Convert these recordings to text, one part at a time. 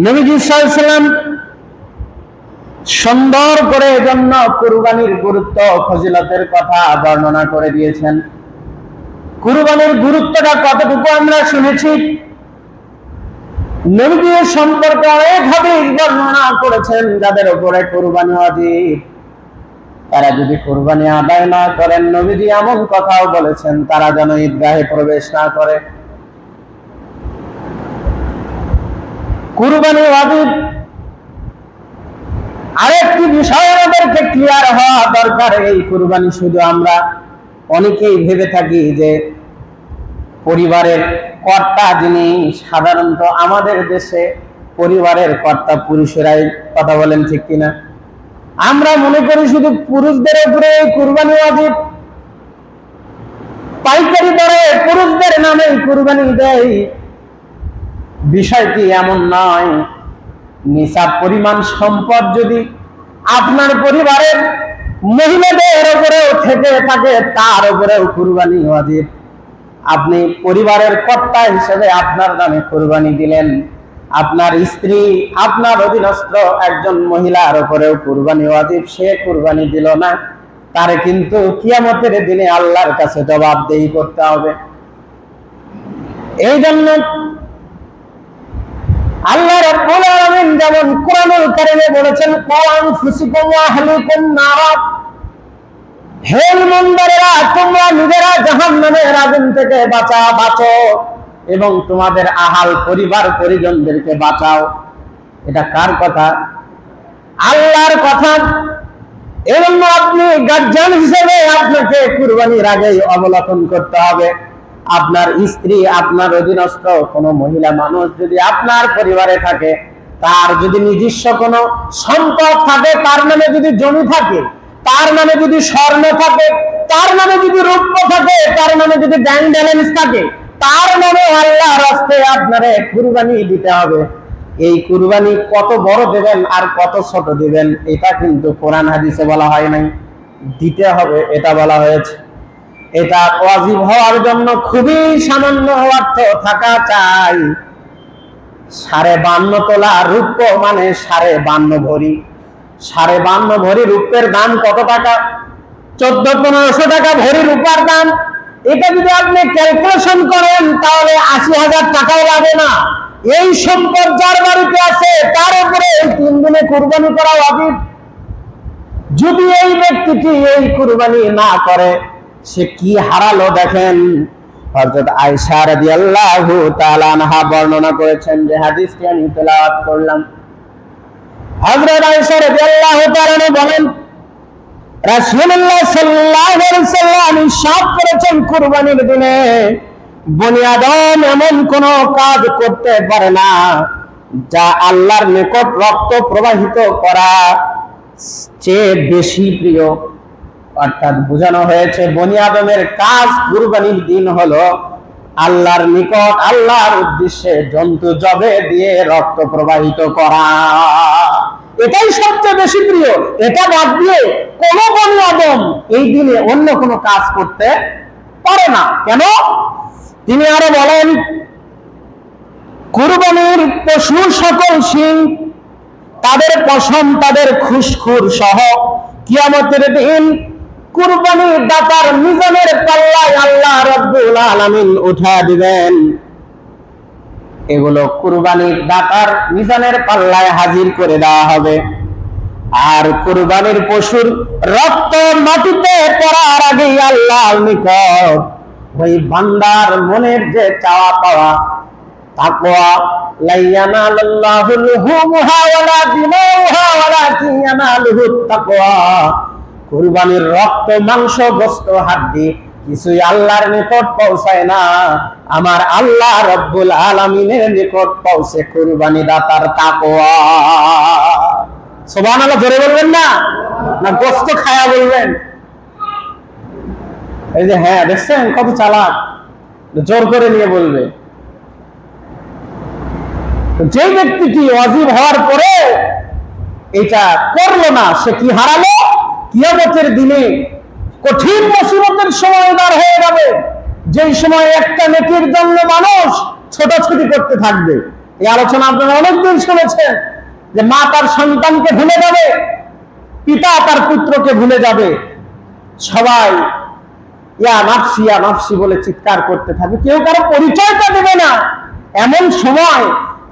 নবীজি সাল্লাল্লাহু আলাইহি ওয়াসাল্লাম সুন্দর করে এজন্য কুরবানির গুরুত্ব ফজিলতের কথা বর্ণনা করে দিয়েছেন। কুরবানির গুরুত্বটা কতটুকু আমরা শুনেছি, নবীজি সম্পর্কে অনেক হাদিস বর্ণনা করেছেন। যাদের উপরে কুরবানি ওয়াজিব তারা যদি কুরবানি আদায় না করেন, নবীজি এমন কথাও বলেছেন তারা যেন ঈদগাহে প্রবেশ না করে। কুরবানি ওয়াজিব আরেকটি বিষয় আমাদেরকে ক্লিয়ার হওয়া দরকার। এই কুরবানি শুধু আমরা অনেকেই ভেবে থাকি যে পরিবারের কর্তা যিনি, সাধারণত আমাদের দেশে পরিবারের কর্তা পুরুষেরাই, কথা বলেন ঠিক কিনা? আমরা মনে করি শুধু পুরুষদের উপরে এই কুরবানি ওয়াজিব, পাইকারি দরে পুরুষদের নামে কুরবানি দেয়। বিষয়টি এমন নয়। নিসাব পরিমাণ সম্পদ যদি আপনার পরিবারের মহিলাদের উপরেও থেকে থাকে, তার উপরেও কুরবানি ওয়াজিব। আপনি পরিবারের কর্তা হিসেবে আপনার নামে কুরবানি দিলেন, আপনার স্ত্রী, আপনার অধীনস্থ একজন মহিলার উপরেও কুরবানি ওয়াজিব, সে কুরবানি দিল না, তারে কিন্তু কিয়ামতের দিনে আল্লাহর কাছে জবাবদেহি করতে হবে। এই জন্য আল্লাহ রাব্বুল আলামিন যেমন কোরআনুল কারীমে বলেছেন, ক্বা আনফুসিকুম ওয়া আহলিকুম নারা, হে ঈমানদারেরা তোমরা নিজেরা জাহান্নামের আগুন থেকে বাঁচো এবং তোমাদের আহাল পরিবার পরিজনদেরকে বাঁচাও। এটা কার কথা? আল্লাহর কথা। এজন্য আপনি গার্জিয়ান হিসেবে আপনাকে কুরবানির আগেই অবলোকন করতে হবে। আপনার স্ত্রী, আপনার অধীনস্থ কোনো মহিলা মানুষ যদি আপনার পরিবারে থাকে, তার যদি নিজস্ব কোনো সম্পদ থাকে, তার নামে যদি জমি থাকে, তার নামে যদি স্বর্ণ থাকে, তার নামে যদি রৌপ্য থাকে, তার নামে যদি ব্যাংক ব্যালেন্স থাকে, তার নামে আল্লাহর রাস্তায় আপনারে কুরবানি দিতে হবে। এই কুরবানি কত বড় দেবেন আর কত ছোট দিবেন এটা কিন্তু কোরআন হাদিসে বলা হয় নাই, দিতে হবে এটা বলা হয়েছে। এটা ওয়াজিব হওয়ার জন্য খুবই সামান্য অর্থ থাকা চাই। 52.5 তোলা রূপ্য মানে 52.5 ভরি। 52.5 ভরি রূপের দাম কত টাকা? 1400-1500 টাকা ভরি রূপার দাম। এটা যদি আপনি ক্যালকুলেশন করেন তাহলে 80,000 টাকাও লাগে না। এই সম্পদ যার বাড়িতে আছে তার উপরে এই 3 দিনে কুরবানি করা ওয়াজিব। যদি এই ব্যক্তিটি এই কুরবানি না করে, সে কি হারালো দেখেন। হযরত আয়েশা রাদিয়াল্লাহু তাআলা আনহা বর্ণনা করেছেন, যে হাদিসটি আমি তেলাওয়াত করলাম। হযরত আয়েশা রাদিয়াল্লাহু তাআলা বলেন, রাসূলুল্লাহ সাল্লাল্লাহু আলাইহি ওয়াসাল্লাম ইরশাদ করেছেন, কুরবানির দিনে বনি আদম এমন কোন কাজ করতে পারে না যা আল্লাহর নিকট রক্ত প্রবাহিত করা চেয়ে বেশি প্রিয়। অর্থাৎ বোঝানো হয়েছে বনি আদমের কাজ কুরবানির দিন হলো আল্লাহর নিকট, আল্লাহর উদ্দেশ্যে জন্তু জবে দিয়ে রক্ত প্রবাহিত করা। এটাই সবচেয়ে বেশি প্রিয়। এটা বাদ দিয়ে কোন বনি আদম এই দিনে অন্য কোনো কাজ করতে পারে না। কেন? তিনি আরো বলেন, কুরবানির পশু সকল শিং, তাদের পশম, তাদের খুশখুর সহ কিয়ামতের দিন কুরবানির দাতার মিজানের পাল্লায় আল্লাহ রাব্বুল আলামিন উঠা দিবেন। এগুলো কুরবানির দাতার মিজানের পাল্লায় হাজির করে দেওয়া হবে। আর কুরবানির পশুর রক্ত মাটিতে পড়ার আগেই আল্লাহর নিকট ওই বান্দার মনের যে চাওয়া পাওয়া, তাকওয়া, লা ইয়ানালুল্লাহু লুহুমুহা ওয়ালা দিমাউহা ওয়ালাকিন ইয়ানালুহুত তাকওয়া, কুরবানির রক্ত, মাংস, গোশত, হাড্ডি কিছুই আল্লাহর নিকট পৌঁছায় না, আমার আল্লাহ রাব্বুল আলামিনের নিকট পৌঁছে কুরবানি দাতার তাকওয়া। সুবহানাল্লাহ জোরে বলবেন না, না গোশত খায়া বলবেন? এই যে হ্যাঁ, দেখছেন কত চালাক, জোর করে নিয়ে বলবে। যে ব্যক্তিটি ওয়াজিব হওয়ার পরে এটা করলো না, সে কি হারালো? কিয়ামতের দিনে কঠিন মুসিবতের সময় দাঁড় হয়ে যাবে, যেই সময় একটা নেকির জন্য মানুষ ছোটাছুটি করতে থাকবে। এই আলোচনা আপনারা অনেকদিন শুনেছেন যে মা তার সন্তানকে ভুলে যাবে, পিতা তার পুত্রকে ভুলে যাবে, সবাই ইয়া নাফসি বলে চিৎকার করতে থাকবে, কেউ কারো পরিচয়টা দেবে না। এমন সময়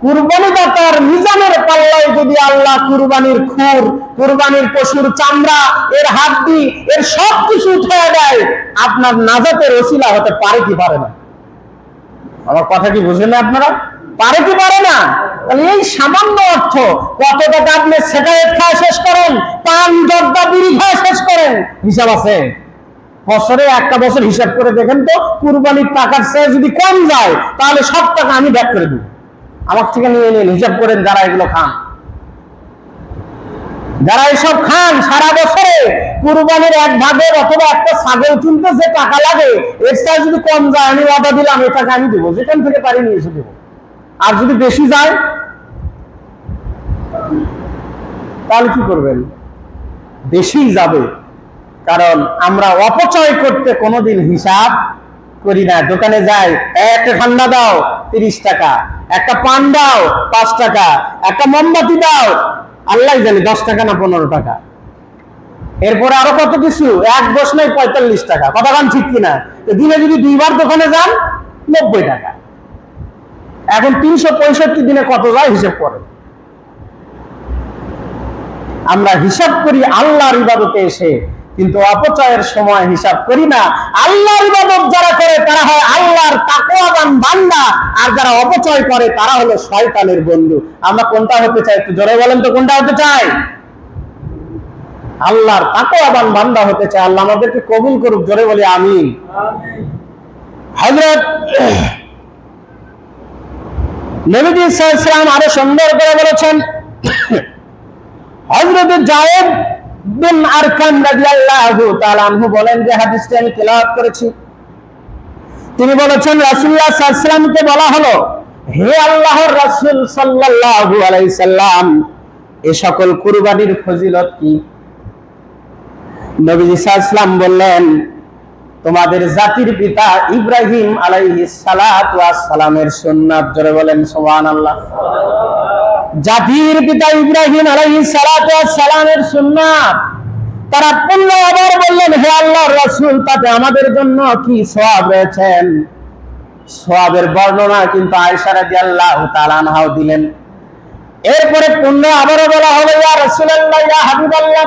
কুরবানি দাতার মিজানের পাল্লায় যদি আল্লাহ কুরবানির খুর, কুরবানির পশুর চামড়া, এর হাড্ডি, এর সবকিছু উঠে দেয়, আপনার নাজাতের ওসিলা হতে পারে কি পারে না? আমার কথা কি বুঝেন না আপনারা? পারে কি পারে না? তাহলে এই সামান্য অর্থ, কত টাকা আপনি সিগারেট খাওয়া শেষ করেন, পান জর্দা বিড়ি খাওয়া শেষ করেন, হিসাব আছে? বছরে একটা বছর হিসাব করে দেখেন তো, কুরবানির টাকার চেয়ে যদি কম যায় তাহলে সব টাকা আমি ব্যাক করে দিব, আমার থেকে নিয়ে নিন। হিসাব করেন যারা এগুলো খান, যারা এসব খান, সারা বছরে কুরবানির এক ভাগের অথবা একটা ছাগল কিনতে যে টাকা লাগে, এর চেয়ে যদি কম যায় আমি ওয়াদা দিলাম এই টাকা আমি দিব, যেখান থেকে পারি নিয়ে এসে দেবো। আর যদি বেশি যায় তাহলে কি করবেন? বেশি যাবে, কারণ আমরা অপচয় করতে কোনোদিন হিসাব করি না। দোকানে যাই, একটা ঠান্ডা দাও 30 টাকা, একটা পান দাও 5 টাকা, একটা মোমবাতি দাও আল্লাহ জানে 10 টাকা না 15 টাকা, এরপরে আরো কত কিছু, এক বস নয় 45 টাকা। কথা কান ঠিক কিনা? দিনে যদি 2 বার দোকানে যান 90 টাকা। এখন 365 দিনে কত যায় হিসাব করেন। আমরা হিসাব করি আল্লাহর ইবাদতে এসে, কিন্তু অপচয়ের সময় হিসাব করি না। আল্লাহর ইবাদত যারা করে তারা হয় আল্লাহর তাকওয়াবান বান্দা, আর যারা অপচয় করে তারা হলো শয়তানের বন্ধু। আমরা কোনটা হতে চাই? একটু জোরে বলেন তো, কোনটা হতে চাই? আল্লাহর তাকওয়াবান বান্দা হতে চাই। আল্লাহ আমাদেরকে কবুল করুক, জোরে বলি আমিন। হযরত নবীজি সাল্লাল্লাহু আলাইহি ওয়াসাল্লাম আরো সুন্দর করে বলেছেন, হযরত যায়েদ বিন আরকাম রাদিয়াল্লাহু তাআলা আনহু বলেন, যে হাদিসটি আমি তেলাওয়াত করেছি, তিনি বলেছেন রাসূলুল্লাহ সাল্লাল্লাহু আলাইহি ওয়াসাল্লামকে বলা হলো, হে আল্লাহর রাসূল সাল্লাল্লাহু আলাইহি সাল্লাম, এই সকল কুরবানির ফজিলত কি? নবীজি সাল্লাল্লাহু আলাইহি ওয়াসাল্লাম বললেন, তোমাদের জাতির পিতা ইব্রাহিম আলাইহিস সালাতু ওয়াস সালামের সুন্নাত। জোরে বলেন সুবহানাল্লাহ। জাতির পিতা ইব্রাহিম আলাইহিস সালাতু ওয়াস সালামের সুন্নাত। তারা পূর্ণ আবার বললেন, হে আল্লাহর রাসূল, তাতে আমাদের জন্য কি সওয়াব রয়েছেন? সওয়াবের বর্ণনা কিন্তু আয়েশা রাদিয়াল্লাহু তাআলা আনহাও দিলেন। এরপরে পূর্ণ আবারও বলা হলো, ইয়া রাসূলুল্লাহ, ইয়া হাবিবাল্লাহ,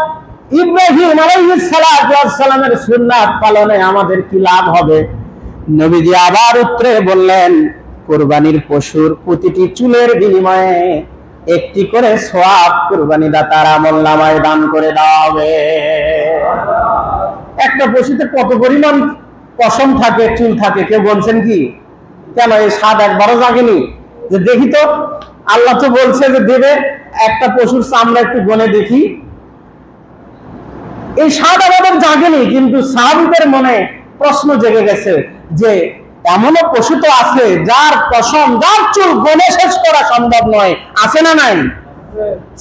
ইব্রাহিম আলাইহিস সালাতু ওয়াস সালামের সুন্নাত পালনে আমাদের কি লাভ হবে? নবীজি আবার উত্তরে বললেন, কুরবানির পশুর প্রতিটি চুলের বিনিময়ে একটি করে সওয়াব কুরবানি দাতার আমলনামায় দান করে দেওয়া হবে। একটা পশুতে কত পরিমাণ পশম থাকে, চুল থাকে, কেউ বলছেন কি? কেন এই স্বাদ একবারও জাগেনি যে দেখি তো? আল্লাহ তো বলছে যে দেবে, একটা পশুর চামড়া একটু গনে দেখি। এই স্বাদ আমাদের জাগেনি, কিন্তু সাহাবীদের মনে প্রশ্ন জেগে গেছে যে এমনও পশু তো আছে যার পশম, যার চুল গনে শেষ করা সম্ভব নয়। আছে না নাই?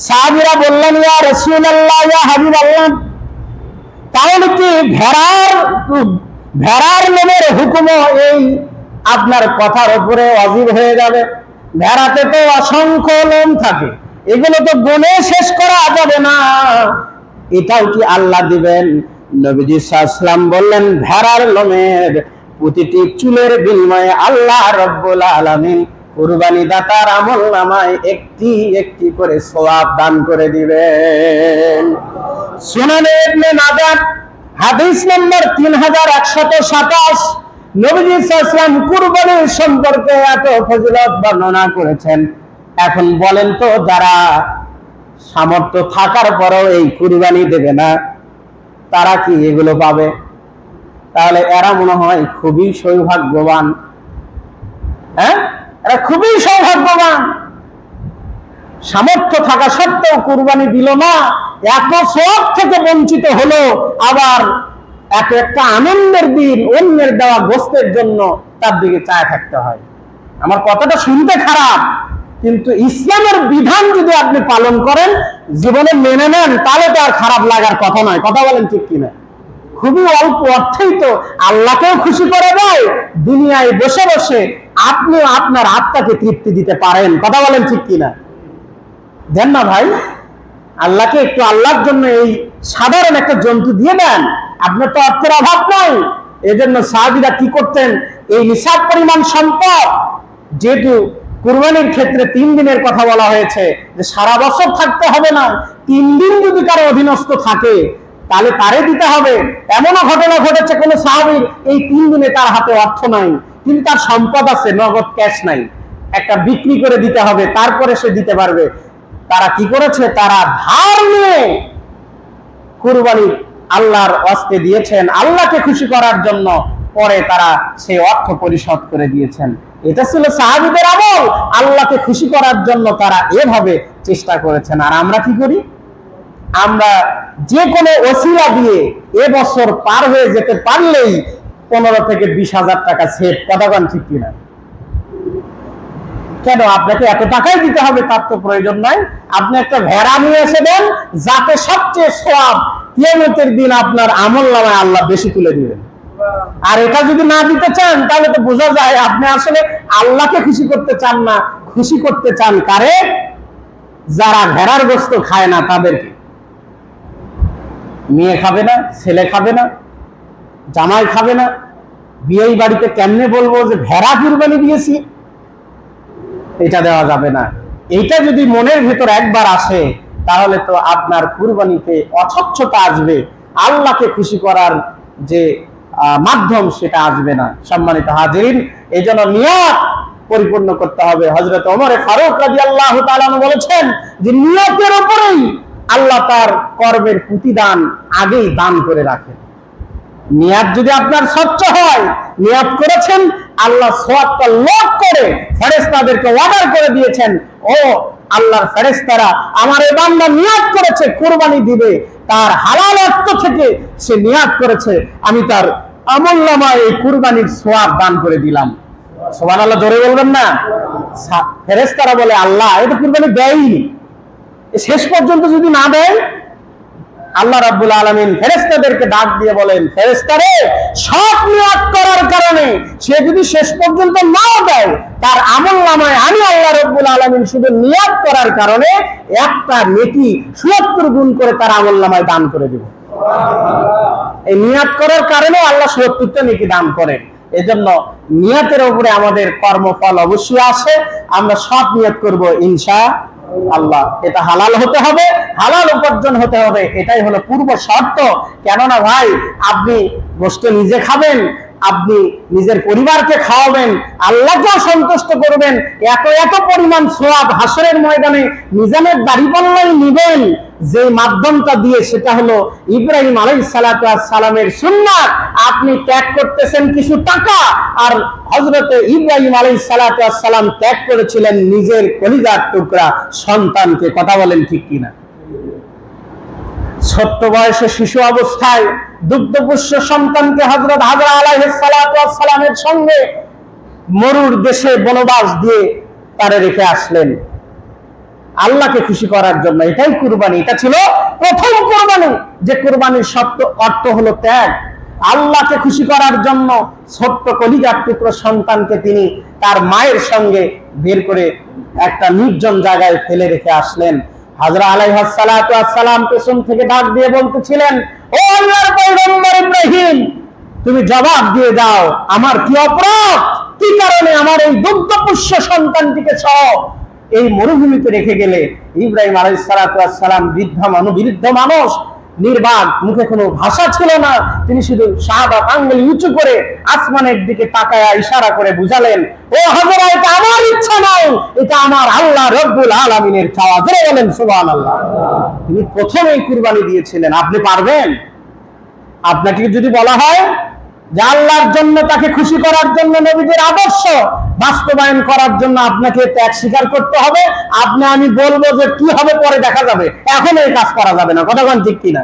সাহাবীরা বললেন, ইয়া রাসূলুল্লাহ, ইয়া হাবিবাল্লাহ, তাহলে কি ভেড়ার লোমের হুকুমও এই আপনার কথার উপরে ওয়াজিব হয়ে যাবে? ভেড়াতে তো অসংখ্য লোম থাকে, এগুলো তো গনে শেষ করা যাবে না, এটাও কি আল্লাহ দিবেন? নবীজি সাল্লাল্লাহু আলাইহি ওয়াসাল্লাম বললেন, ভেড়ার লোমের প্রতিটি চুলের বিনিময়ে আল্লাহ রাব্বুল আলামিন কুরবানি দাতার আমলনামায় একটি একটি করে সওয়াব দান করে দিবেন। সুনানে ইবনে মাজাহ হাদিস নম্বর 3127, নবীজি সাল্লাল্লাহু আলাইহি ওয়াসাল্লাম কুরবানির সম্পর্কে এত ফজিলত বর্ণনা করেছেন। এখন বলেন তো, যারা সামর্থ্য থাকার পরেও এই কুরবানি দেবে না, তারা কি এগুলো পাবে? তাহলে এরা মনে হয় খুবই সৌভাগ্যবান। হ্যাঁ, এরা খুবই সৌভাগ্যবান। সামর্থ্য থাকা সত্ত্বেও কুরবানি দিল না, এত সওয়াব থেকে বঞ্চিত হলো, আবার এত একটা আনন্দের দিন অন্যের দেওয়া গোস্তের জন্য তার দিকে চায় থাকতে হয়। আমার কথাটা শুনতে খারাপ, কিন্তু ইসলামের বিধান যদি আপনি পালন করেন, জীবনে মেনে নেন, তাহলে তো আর খারাপ লাগার কথা নয়। কথা বলেন ঠিক কিনা? খুবই অল্প অর্থেই তো আল্লাহকেও খুশি করে দেয়, দুনিয়ায় বসে বসে আপনিও আপনার আত্মাকে তৃপ্তি দিতে পারেন। কথা বলেন ঠিক কিনা? দেন না ভাই, আল্লাহকে একটু আল্লাহর জন্য এই সাধারণ একটা জন্তু দিয়ে দেন। আপনার তো অর্থের অভাব নাই, এজন্য সাহাবীরা কি করতেন, এই নিসাব পরিমাণ সম্পদ, যেহেতু কুরবানির ক্ষেত্রে 3 দিনের কথা বলা হয়েছে, যে সারা বছর থাকতে হবে না, 3 দিন যদি কারো অধীনস্থ থাকে তাহলে তারে দিতে হবে। এমনও ঘটনা ঘটেছে কোন সাহাবীর এই 3 দিনে তার হাতে অর্থ নাই, কিন্তু তার সম্পদ আছে, নগদ ক্যাশ নাই, একটা বিক্রি করে দিতে হবে, তারপরে সে দিতে পারবে। তারা কি করেছে, তারা ধার নিয়ে কুরবানি আল্লাহর ওয়াস্তে দিয়েছেন, আল্লাহকে খুশি করার জন্য। পরে তারা সেই অর্থ পরিশোধ করে দিয়েছেন। এটা ছিল সাহাবীদের আমল, আল্লাহকে খুশি করার জন্য তারা এভাবে চেষ্টা করেছেন। আর আমরা কি করি, আমরা যে কোনো ওসিলা দিয়ে এবছর পার হয়ে যেতে পারলেই 15 থেকে 20,000 টাকা সেভ। কতক্ষণ ঠিক কিনা? কেন আপনাকে এত টাকাই দিতে হবে, তার তো প্রয়োজন নাই। আপনি একটা ভেড়া নিয়ে এসে দেন, যাতে সবচেয়ে সওয়াব কিয়ামতের দিন আপনার আমলনামায় আল্লাহ বেশি তুলে দিবেন। আর এটা যদি না দিতে চান, তাহলে তো বোঝা যায় আপনি আসলে আল্লাহকে খুশি করতে চান না, খুশি করতে চান কারে? যারা ভেড়ার গোশত খায় না তাদেরকে। মেয়ে খাবে না, ছেলে খাবে না, জামাই খাবে না, বিয়েই বাড়িতে কেমনে বলবো যে ভেড়া কুরবানি দিয়েছি? এটা দেওয়া যাবে না। এইটা যদি মনের ভেতর একবার আসে, তাহলে তো আপনার কুরবানিতে অস্বচ্ছতা আসবে, আল্লাহকে খুশি করার যে মাধ্যম সেটা আসবে না। সম্মানিত হাজিরিন, এই জন্য নিয়ত পরিপূর্ণ করতে হবে। হযরত ওমর ফারুক রাদিয়াল্লাহু তাআলা বলেছেন যে নিয়তের উপরেই আল্লাহ তার কর্মের প্রতিদান আগেই দান করে রাখেন। নিয়ত যদি আপনার স্বচ্ছ হয়, নিয়ত করেছেন, আল্লাহ সওয়াবটা লক করে ফেরেশতাদেরকে অর্ডার করে দিয়েছেন, ও আল্লাহর ফেরেশতারা, আমার এই বান্দা নিয়ত করেছে কুরবানি দিবে, তার হালাল অর্থ থেকে সে নিয়ত করেছে, আমি তার আমলনামায় এই কুরবানির সওয়াব দান করে দিলাম। সুবহানাল্লাহ, জোরে বলবেন না? ফেরেশতারা বলে, আল্লাহ এটা কুরবানি দেয়নি, শেষ পর্যন্ত যদি না দেয়, আল্লাহ রাব্বুল আলামিন ফেরেশতাদেরকে ডাক দিয়ে বলেন, ফেরেশতারে, সব নিয়ত করার কারণে সে যদি শেষ পর্যন্ত নাও দেয়, তার আমলনামায় আমি আল্লাহ রাব্বুল আলামিন শুধু নিয়ত করার কারণে একটা নেকি ৭০ গুণ করে তার আমলনামায় দান করে দেব। এই নিয়ত করার কারণে আল্লাহ ৭০টা নেকি দান করেন। এজন্য নিয়তের উপরে আমাদের কর্মফল অবশ্যই আসে। আমরা সব নিয়ত করব ইনশাআল্লাহ। এটা হালাল হতে হবে, হালাল উপার্জন হতে হবে, এটাই হলো পূর্ব শর্ত। কেননা ভাই, আপনি গোশত নিজে খাবেন, আপনি নিজের পরিবারকে খাওয়াবেন, আল্লাহকেও সন্তুষ্ট করবেন, এত এত পরিমাণ সওয়াব হাসরের ময়দানে মিজানের দাড়িপাল্লাই নিবেন, যে মাধ্যমটা দিয়ে, সেটা হলো ইব্রাহিম আলাইহিস সালাতু ওয়াস সালামের সুন্নাত। আপনি ত্যাগ করতেছেন কিছু টাকা, আর হযরতে ইব্রাহিম আলাইহিস সালাতু ওয়াস সালাম ত্যাগ করেছিলেন নিজের কলিজার টুকরা সন্তানকে। কথা বলেন ঠিক কিনা? ছোট্ট বয়সে শিশু অবস্থায় দুগ্ধপুষ্য সন্তানকে হযরত হাজরা আলাইহিস সালাতু ওয়াস সালামের সঙ্গে মরুর দেশে বনবাস দিয়ে তারে রেখে আসলেন আল্লাহকে খুশি করার জন্য। এটাই কুরবানি, এটা ছিল প্রথম কুরবানি, যে কুরবানির শব্দ অর্থ হলো ত্যাগ। আল্লাহকে খুশি করার জন্য ছোট্ট কলিজার টুকরো সন্তানকে তিনি তার মায়ের সঙ্গে বের করে একটা নির্জন জায়গায় ফেলে রেখে আসলেন। হাজরা আলাইহিস সালাতু ওয়াস সালাম পেছন থেকে ডাক দিয়ে বলতেছিলেন, ও আল্লাহর পয়গম্বর ইব্রাহিম, তুমি জবাব দিয়ে দাও, আমার কি অপরাধ, কি কারণে আমার এই দুগ্ধপুষ্য সন্তানটিকে সহ এই মরুভূমিতে রেখে গেলে? ইব্রাহিম আলাইহিস সালাতু ওয়াস সালাম বৃদ্ধ মানুষ, নির্বাক, মুখে কোনো ভাষা ছিল না। তিনি শুধু শাহাদাত আঙ্গুল উঁচু করে আসমানের দিকে তাকায়া ইশারা করে বুঝালেন, ও হযরত, এটা আমার ইচ্ছা নয়, এটা আমার আল্লাহ রব্বুল আলামিনের চাওয়া। জোরে বলেন সুবহানাল্লাহ। তিনি প্রথমেই কুরবানি দিয়েছিলেন। আপনি পারবেন? আপনাকে যদি বলা হয় যে আল্লাহর জন্য, তাকে খুশি করার জন্য, নবীদের আদর্শ বাস্তবায়ন করার জন্য আপনাকে ত্যাগ স্বীকার করতে হবে, আমি বলবো যে কি হবে পরে দেখা যাবে, এখন এই কাজ করা যাবে না। কতক্ষণ ঠিক কিনা?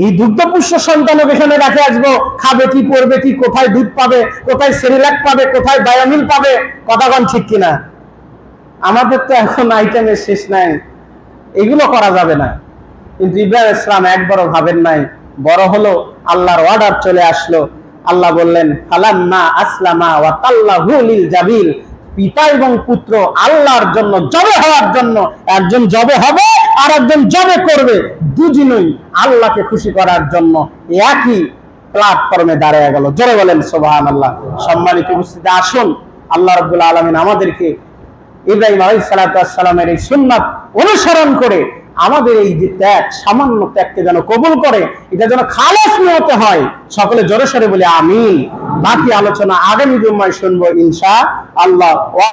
এই দুগ্ধপুষ্য সন্তানও এখানে রেখে আসবো, খাবে কি, পড়বে কি, কোথায় দুধ পাবে, কোথায় সেরিল্যাক পাবে, কোথায় বায়োমিল পাবে? কতক্ষণ ঠিক কিনা? আমাদের তো এখন আইটেমের শেষ নাই, এগুলো করা যাবে না। কিন্তু ইব্রাহিম ইসলাম একবারও ভাবেন নাই। বড় হলো, আল্লাহর অর্ডার চলে আসলো, আল্লাহ বললেন ফালাম্মা আসলামা ওয়া তাল্লাহু লিল জাবিল, পিতা এবং পুত্র আল্লাহর জন্য জবে হওয়ার জন্য, একজন জবে হবে আর একজন জবে করবে, দুজনই আল্লাহকে খুশি করার জন্য একই প্ল্যাটফর্মে দাঁড়িয়ে গেল। জোরে বলেন সুবহানাল্লাহ। সম্মানিত উপস্থিতি, আসুন আল্লাহ রাব্বুল আলামিন আমাদেরকে ইব্রাহিম আলাইহিস সালাতু ওয়াস সালামের এই সুন্নাত অনুসরণ করে আমাদের এই যে ত্যাগ, সামান্য ত্যাগকে যেন কবুল করে, এটা যেন খালেস নিয়তে হয়। সকলে জোরে সরে বলে আমিন। বাকি আলোচনা আগামী জুম্মায় শুনবো ইনশাআল্লাহ।